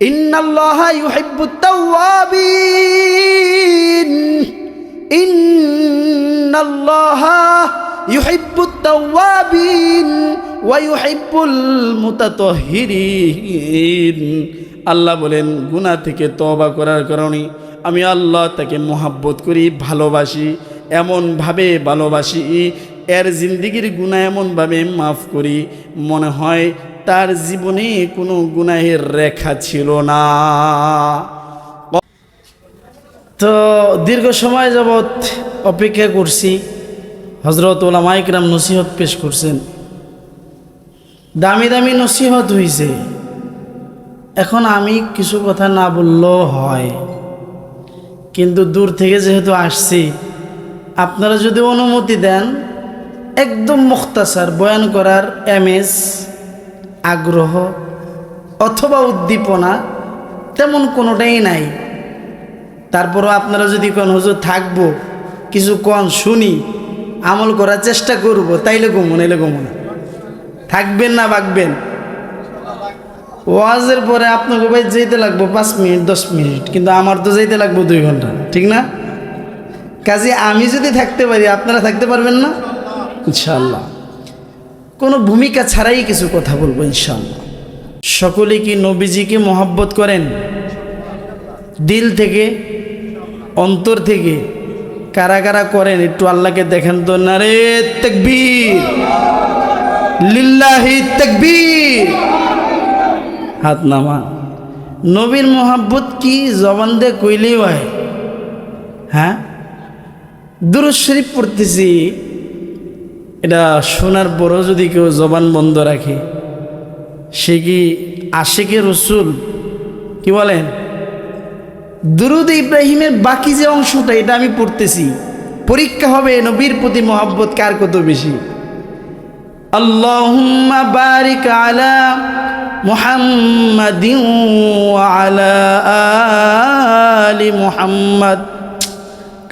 ইন্নাল্লাহা ইউহিব্বুত তাওয়াবিন, ইন্নাল্লাহা ইউহিব্বুত তাওয়াবিন ওয়া ইউহিব্বুল মুতাতাহহিরিন। আল্লাহ বলেন গুনাহ থেকে তওবা করার কারণে আমি আল্লাহ তাকে মোহাব্বত করি, ভালোবাসি, এমনভাবে ভালোবাসি, এর জিন্দিগির গুনাহ এমনভাবে মাফ করি মনে হয় তার জীবনে কোনো গুনাহের রেখা ছিল না। তো দীর্ঘ সময় যাবৎ অপেক্ষা করছি, হযরত উলামায়ে কেরাম নসিহত পেশ করছেন, দামি দামি নসিহত হইছে। এখন আমি কিছু কথা না বললেও হয়, কিন্তু দূর থেকে যেহেতু আসছি, আপনারা যদি অনুমতি দেন একদম মুখতাসার বয়ান করার এমএস আগ্রহ অথবা উদ্দীপনা তেমন কোনোটাই নাই। তারপরও আপনারা যদি কোন হুজুর থাকবো কিছু কন শুনি, আমল করার চেষ্টা করব, তাইলে ঘুমো নাইলে ঘুমো না। থাকবেন না বাগবেন? ওয়াজের পরে আপনাকে ভাই যেতে লাগবো 5 মিনিট 10 মিনিট, কিন্তু আমার তো যেতে লাগবো 2 ঘন্টা, ঠিক না? কাজে আমি যদি থাকতে পারি আপনারা থাকতে পারবেন না ইনশাআল্লাহ। কোনো ভূমিকা ছাড়াই কিছু কথা বলবো ইনশাআল্লাহ। সকলে কি নবীজিকে মহব্বত করেন? দিল থেকে, অন্তর থেকে কারা কারা করেন একটু আল্লাহকে দেখেন তো। নারে তাকবীর, লিল্লাহি তাকবীর, হাত নামা। নবীর মহব্বত কি জবান দিয়ে কইলেই হয়? হ্যাঁ, দুরূদ শরীফ পড়তেছি, এটা শোনার পরও যদি কেউ জবান বন্ধ রাখে সে কি আশিকে রসুল? কি বলেন? দুরূদ ইব্রাহিমের বাকি যে অংশটা এটা আমি পড়তেছি, পরীক্ষা হবে নবীর প্রতি মহব্বত কার কত বেশি। আল্লাহুম্মা বারিক আলা মুহাম্মাদিন ওয়া আলা আলি মুহাম্মাদ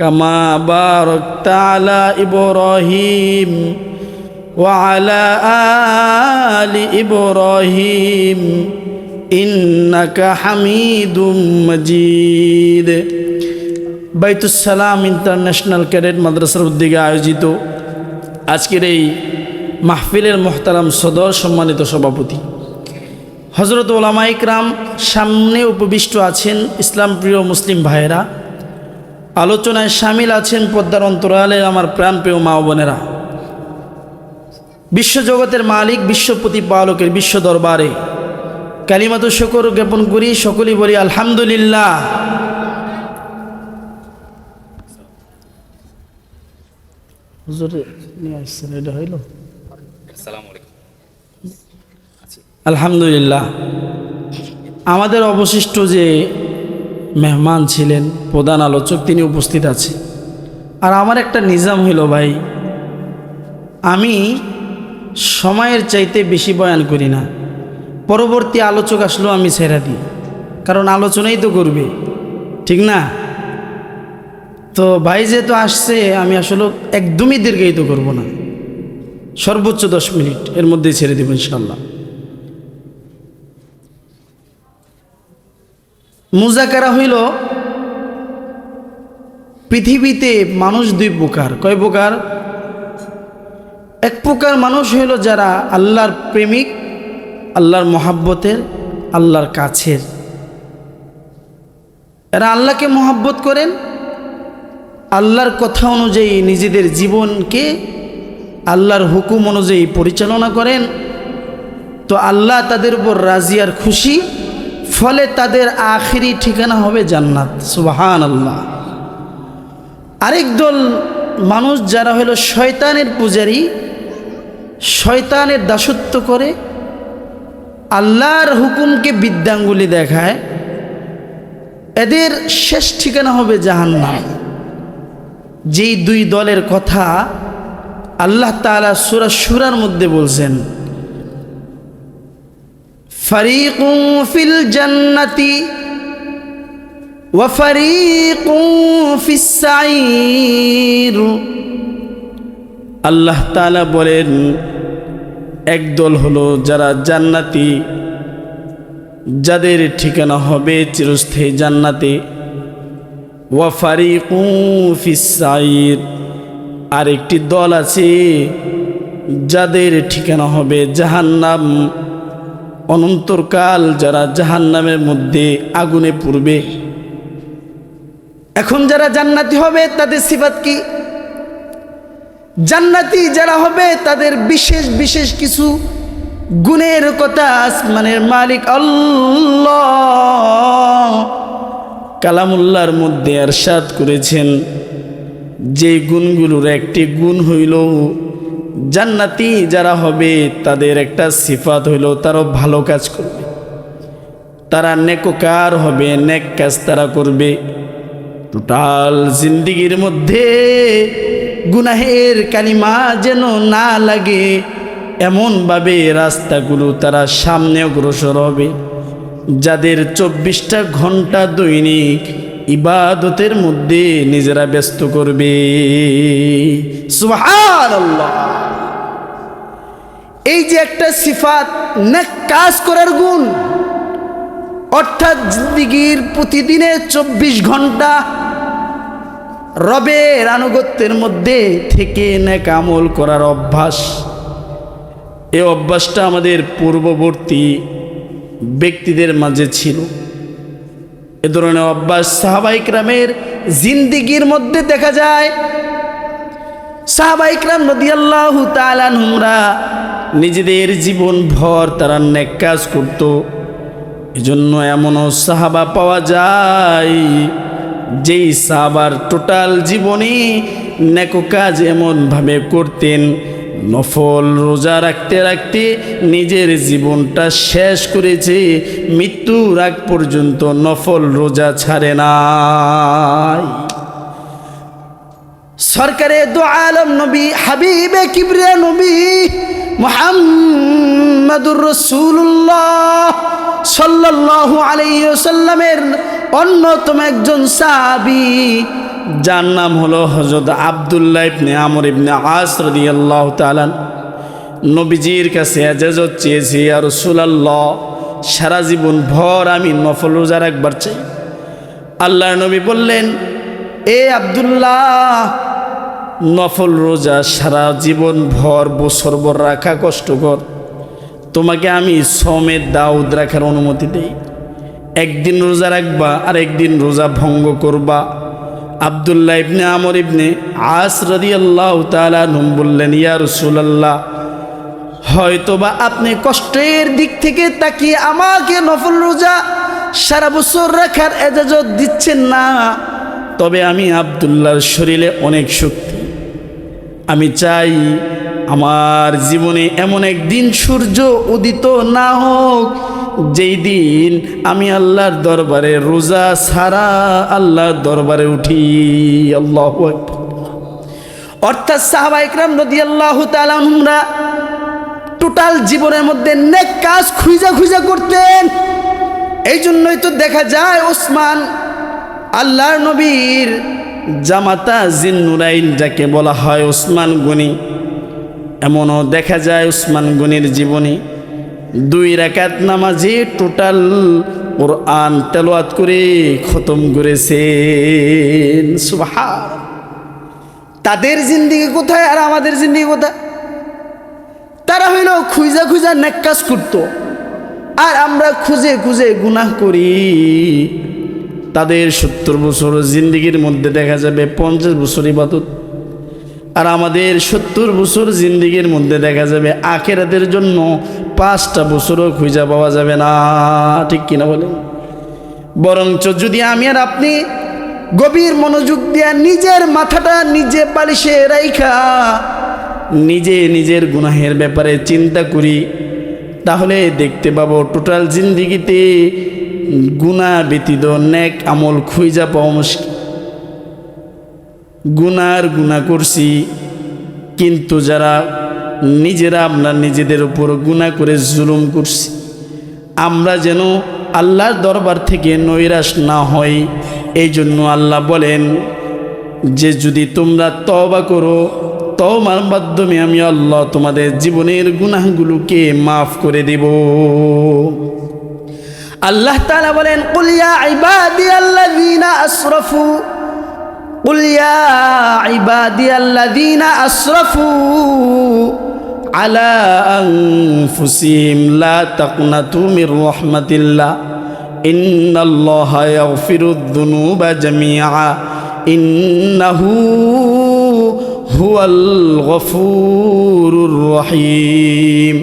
কামা বারাকতা আলা ইব্রাহিম ওয়া আলা আলি ইব্রাহিম ইন্নাকা হামিদুম মাজিদ। বাইতুস সালাম ইন্টারন্যাশনাল ক্যাডেট মাদ্রাসার উদ্যোগে আয়োজিত আজকের এই মাহফিলের মোহতারাম সদর সম্মানিত সভাপতি হযরত উলামায়ে কেরাম সামনে উপবিষ্ট আছেন, ইসলাম প্রিয় মুসলিম ভাইয়েরা, আলোচনায় শামিল আছেন পদ্মার অন্তরালের আমার প্রাণপ্রিয় মা বোনেরা। বিশ্বজগতের মালিক, বিশ্ব প্রতিপালকের বিশ্ব দরবারে কালিমাতু শুকর জ্ঞাপন করি, সকলেই বলি আলহামদুলিল্লাহ। আলহামদুলিল্লাহ। আমাদের অবশিষ্ট যে মেহমান ছিলেন, প্রধান আলোচক, তিনি উপস্থিত আছে। আর আমার একটা নিজাম হইল ভাই, আমি সময়ের চাইতে বেশি বয়ান করি না। পরবর্তী আলোচক আসলেও আমি ছেড়ে দিই, কারণ আলোচনাই তো করবে, ঠিক না? তো ভাই যেহেতু আসছে, আমি আসলে একদমই দীর্ঘায়িত করব না, সর্বোচ্চ 10 মিনিট এর মধ্যেই ছেড়ে দেব ইনশাল্লাহ। মুজাকারা হইল, পৃথিবীতে মানুষ 2 প্রকার। কয় প্রকার? এক প্রকার মানুষ হইল যারা আল্লাহর প্রেমিক, আল্লাহর মহাব্বতের, আল্লাহর কাছের। এরা আল্লাহকে মহাব্বত করেন, আল্লাহর কথা অনুযায়ী নিজেদের জীবনকে আল্লাহর হুকুম অনুযায়ী পরিচালনা করেন। তো আল্লাহ তাদের উপর রাজি আর খুশি, ফলে তাদের আখিরি ঠিকানা হবে জান্নাত। সুবহানাল্লাহ। আরেক দল মানুষ যারা হলো শয়তানের পূজারী, শয়তানের দাসত্ব করে, আল্লাহর হুকুমকে বিদ্যাঙ্গুলি দেখায়, এদের শেষ ঠিকানা হবে জাহান্নাম। যেই 2 দলের কথা আল্লাহ তাআলা সূরা শুরার মধ্যে বলছেন, ফারিকুন ফিল জান্নাতি ওয়া ফারিকুন ফিস সাঈর। আল্লাহ তাআলা বলেন, একদল হলো যারা জান্নাতি, যাদের ঠিকানা হবে চিরস্থায়ী জান্নাতে। ওয়া ফারিকুন ফিস সাইর, আরেকটি দল আছে যাদের ঠিকানা হবে জাহান্নাম, অনন্তকাল যারা জাহান্নামের মধ্যে আগুনে পুড়বে। এখন যারা জান্নাতি হবে তাদের সিফাত কি? জান্নাতি যারা হবে তাদের বিশেষ বিশেষ কিছু গুণের কথা আসমানের মালিক আল্লাহ কালামুল্লাহর মধ্যে ইরশাদ করেছেন। যে গুণগুলোর একটি গুণ হইল জান্নাতি যারা হবে তাদের একটা সিফাত হইল তারা ভালো কাজ করবে, তারা নেককার হবে, নেক কাজ তারা করবে। টোটাল জিন্দিগির মধ্যে গুনাহের কালিমা যেন না লাগে এমনভাবে রাস্তাগুলো তারা সামনে অগ্রসর হবে। যাদের 24টা ঘন্টা দৈনিক ইবাদতের মধ্যে নিজেরা ব্যস্ত করবে। সুবহানাল্লাহ। এই যে একটা সিফাত নেক কাজ করার গুণ, অর্থাৎ জিন্দিগির প্রতিদিনে 24 ঘন্টা রবের আনুগত্যের মধ্যে থেকে নেক আমল করার অভ্যাস। এই অভ্যাসটা আমাদের পূর্ববর্তী ব্যক্তিদের মাঝে ছিল। এ ধরনের অভ্যাস সাহাবায়ে কেরামের জিন্দিগির মধ্যে দেখা যায়। সাহাবায়ে কেরাম রাদিয়াল্লাহু তাআলা আনহুমরা নিজেদের জীবন ভর তারা নেক কাজ করত। এজন্য এমনও সাহাবা পাওয়া যায় যেই সাহাবার টোটাল জীবনে নেক কাজ এমনভাবে করতেন, নফল রোজা রাখতে রাখতে নিজের জীবনটা শেষ করেছে, মৃত্যুর আগ পর্যন্ত নফল রোজা ছাড়ে নাই। সরকারে দো আলম নবী হাবিবে কিবরিয়া নবী মুহাম্মাদুর রাসূলুল্লাহ সাল্লাল্লাহু আলাইহি ওয়াসাল্লামের অন্যতম একজন সাহাবী, যার নাম হলো হযরত আব্দুল্লাহ ইবনে আমর ইবনে আস রাদিয়াল্লাহু তাআলা, নবীজির কাছে ইজাজত চেয়েছে, ইয়া রাসূলুল্লাহ সারা জীবন ভর আমি নফল রোজা রাখবার চাই। আল্লাহর নবী বললেন, এ আব্দুল্লাহ, নফল রোজা সারা জীবন ভর বছর ভর রাখা কষ্টকর, তোমাকে আমি সমেত দাউদ রাখার অনুমতি দেই। একদিন রোজা রাখবা আর একদিন রোজা ভঙ্গ করবা। আব্দুল্লাহ ইবনে আমর ইবনে আস রাদিয়াল্লাহু তাআলা আনহু বললেন, ইয়া রাসূলুল্লাহ, হয়তোবা আপনি কষ্টের দিক থেকে তাকিয়ে আমাকে নফল রোজা সারা বছর রাখার ইজাজত দিচ্ছেন না, তবে আমি আব্দুল্লাহর শরীরে অনেক শক্তি। আমি চাই আমার জীবনে এমন একদিন সূর্য উদিত না হোক যেই দিন আমি আল্লাহর দরবারে রোজা ছাড়া আল্লাহর দরবারে উঠি। আল্লাহু আকবার। অর্থাৎ সাহাবায়ে কেরাম রাদিয়াল্লাহু তাআলা আনহুমরা টোটাল জীবনের মধ্যে নেক কাজ খুঁজা খুঁজা করতেন। এই জন্যই তো দেখা যায় ওসমান আল্লাহর নবীর জামাতা জিন্নুরাইন যাকে বলা হয় ওসমান গনি, এমনও দেখা যায় ওসমান গনির জীবনী 2 রাকাত নামাজে টোটাল কোরআন তেলাওয়াত করে খতম করেছেন। সুবহান। তাদের জিন্দেগি কোথায় আর আমাদের জিন্দেগি কোথায়? তারা হইল খুঁজা খুঁজা নেক কাজ করত, আর আমরা খুঁজে খুঁজে গুনাহ করি। তাদের 70 বছর জিন্দেগির মধ্যে দেখা যাবে 50 বছর ইবাদত, আর আমাদের 70 বছর জিন্দেগির মধ্যে দেখা যাবে আখিরাতের জন্য 5টা বছরও খুঁজা পাওয়া যাবে না। ঠিক কিনা বলেন? বরঞ্চ যদি আমি আর আপনি গভীর মনোযোগ দিয়া নিজের মাথাটা নিজে বালিশে রাইখা নিজে নিজের গুনাহের ব্যাপারে চিন্তা করি, তাহলে দেখতে পাবো টোটাল জিন্দেগিতে গুনাহ ব্যতীত নেক আমল খুঁজা পাওয়া মুশকিল। গুনাহ করছি, কিন্তু যারা নিজেরা আমরা নিজেদের উপর গুনাহ করে জুলুম করছি, আমরা যেন আল্লাহর দরবার থেকে নৈরাশ না হই। এই জন্য আল্লাহ বলেন যে যদি তোমরা তওবা করো, তওবার মাধ্যমে আমি আল্লাহ তোমাদের জীবনের গুনাহগুলোকে মাফ করে দেব। আল্লাহ তাআলা বলেন কুল ইয়া ইবাদিয়াল্লাযীনা আসরাফু কুল ইয়া ইবাদিয়াল্লাযীনা আসরাফু আলা আনফুসিহিম লা তাকনাতু মির রাহমাতিল্লাহ ইন্নাল্লাহা ইয়াগফিরুয যুনুবা জামিআ ইন্নাহু হুয়াল গফুরুর রহিম।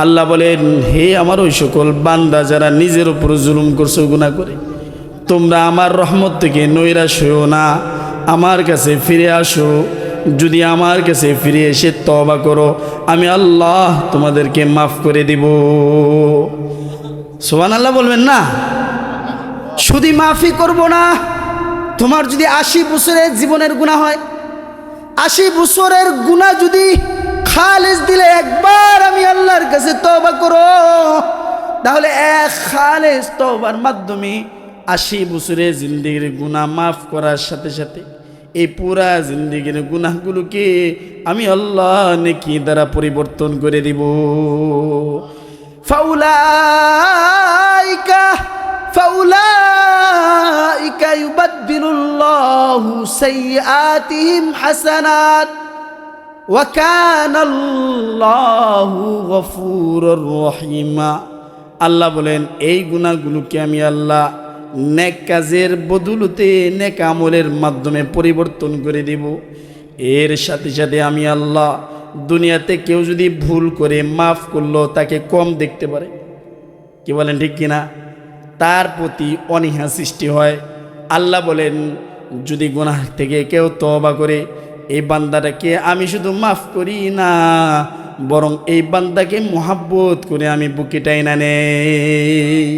আল্লাহ বলেন, হে আমার ওই সকল বান্দা যারা নিজের উপর জুলুম করছো গুনাহ করে, তোমরা আমার রহমত থেকে নৈরাশ হইও না, আমার কাছে ফিরে আসো। যদি আমার কাছে ফিরে এসে তওবা করো, আমি আল্লাহ তোমাদেরকে মাফ করে দিব। সুবহানাল্লাহ বলবেন না? শুধু মাফি করব না, তোমার যদি 80 বছরের জীবনের গুনাহ হয়, 80 বছরের গুনাহ যদি খালেস দিলে একবার আমি আল্লাহর কাছে তওবা করো, তাহলে এক খালেস তওবার মাধ্যমে 80 বছরের জিন্দেগির গুনাহ মাফ করার সাথে সাথে এই পুরা জিন্দেগির গুনাহগুলোকে আমি আল্লাহ নেকি দ্বারা পরিবর্তন করে দিব। ফাউলাইকা ইউবাদদিলুল্লাহু সাইয়্যাতিহিম হাসানাত ওয়া কানাল্লাহু গফুরুর রহিমা। আল্লাহ বলেন, এই গুনাহগুলোকে আমি আল্লাহ নেক কাজের বদৌলতে নেক আমলের মাধ্যমে পরিবর্তন করে দেব। এর সাথে সাথে আমি আল্লাহ দুনিয়াতে কেউ যদি ভুল করে মাফ করলো তাকে কম দেখতে পারে, কি বলেন ঠিক কিনা? তার প্রতি অনীহা সৃষ্টি হয়। আল্লাহ বলেন, যদি গুনাহ থেকে কেউ তওবা করে, এই বান্দাটাকে আমি শুধু মাফ করি না, বরং এই বান্দাকে মুহাব্বত করে আমি বুকে টাইনা নেই।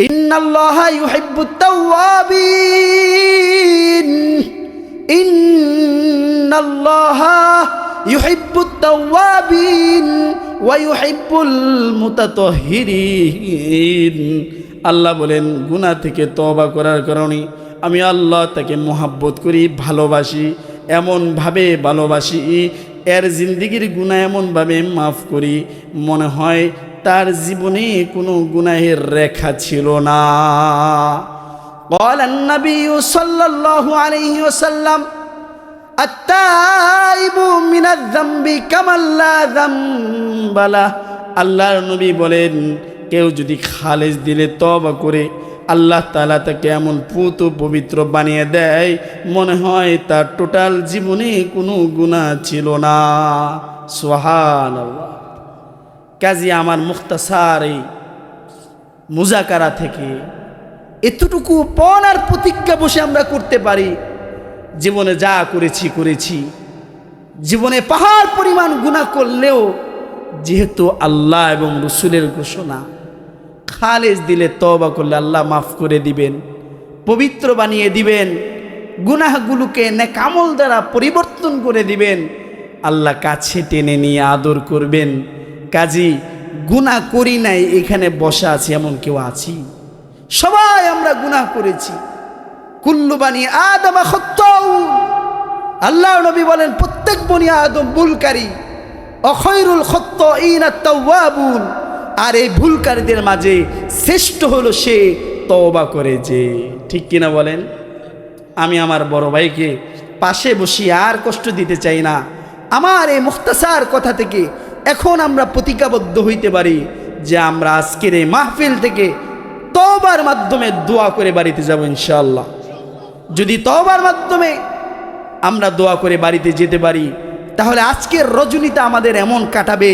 ইন্নাল্লাহা ইউহিব্বুত তাওয়াবিন ইন্নাল্লাহা ইউহিব্বুত তাওয়াবিন ওয়া ইউহিব্বুল মুতাতাহহিরিন। আল্লাহ বলেন, গুনাহ থেকে তওবা করার কারণে আমি আল্লাহ তাকে মুহাব্বত করি, ভালোবাসি, এমনভাবে ভালোবাসি, এর জিন্দেগির গুনাহ এমনভাবে মাফ করি মনে হয় তার জীবনে কোনো গুনাহের রেখা ছিল না। قال النبي صلى الله عليه وسلم التائب من الذنب كمن لا ذنب له। আল্লাহর নবী বলেন, কেউ যদি খালেস দিলে তওবা করে, আল্লাহ তাআলা তাকে এমন পুত পবিত্র বানিয়ে দেয় মনে হয় তার টোটাল জীবনে কোনো গুনাহ ছিল না। সুবহানাল্লাহ। কাজী আমার মুখতাসার এই মুজাকারা থেকে এতটুকু পণ আর প্রতিজ্ঞা বসে আমরা করতে পারি, জীবনে যা করেছি, জীবনে পাহাড় পরিমাণ গুনাহ করলেও যেহেতু আল্লাহ এবং রসুলের ঘোষণা, খালেস দিলে তওবা করলে আল্লাহ মাফ করে দিবেন, পবিত্র বানিয়ে দিবেন, গুনাহগুলোকে নেক আমল দ্বারা পরিবর্তন করে দিবেন, আল্লাহ কাছে টেনে নিয়ে আদর করবেন। কাজী গুনাহ করি নাই এখানে বসা আছি এমন কেউ আছি? সবাই আমরা গুনাহ করেছি। কুল্লু বানি আদম খাত্তাউন। আল্লাহ নবী বলেন, প্রত্যেক বনি আদম ভুলকারী। অখৈরুল খাত্তাইন আত-তাওয়াবুন। আর এই ভুলকারীদের মাঝে শ্রেষ্ঠ হলো সে তওবা করে যে। ঠিক কিনা বলেন? আমি আমার বড় ভাইকে পাশে বসিয়ে আর কষ্ট দিতে চাই না। আমার এই মুখতাসার কথা থেকে এখন আমরা প্রতিজ্ঞাবদ্ধ হইতে পারি যে আমরা আজকের এই মাহফিল থেকে তওবার মাধ্যমে দোয়া করে বাড়িতে যাব ইনশাআল্লাহ। যদি তওবার মাধ্যমে আমরা দোয়া করে বাড়িতে যেতে পারি, তাহলে আজকের রজনীটা আমাদের এমন কাটাবে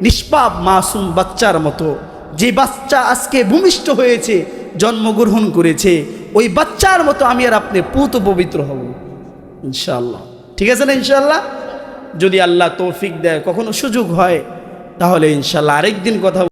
নিষ্পাপ মাসুম বাচ্চার মতো। যে বাচ্চা আজকে ভূমিষ্ঠ হয়েছে, জন্মগ্রহণ করেছে, ওই বাচ্চার মতো আমি আর আপনি পুত পবিত্র হব ইনশাআল্লাহ। ঠিক আছে না ইনশাআল্লাহ? যদি আল্লাহ তৌফিক দেয়, কখনো সুযোগ হয়, তাহলে ইনশাআল্লাহ আরেকদিন কথা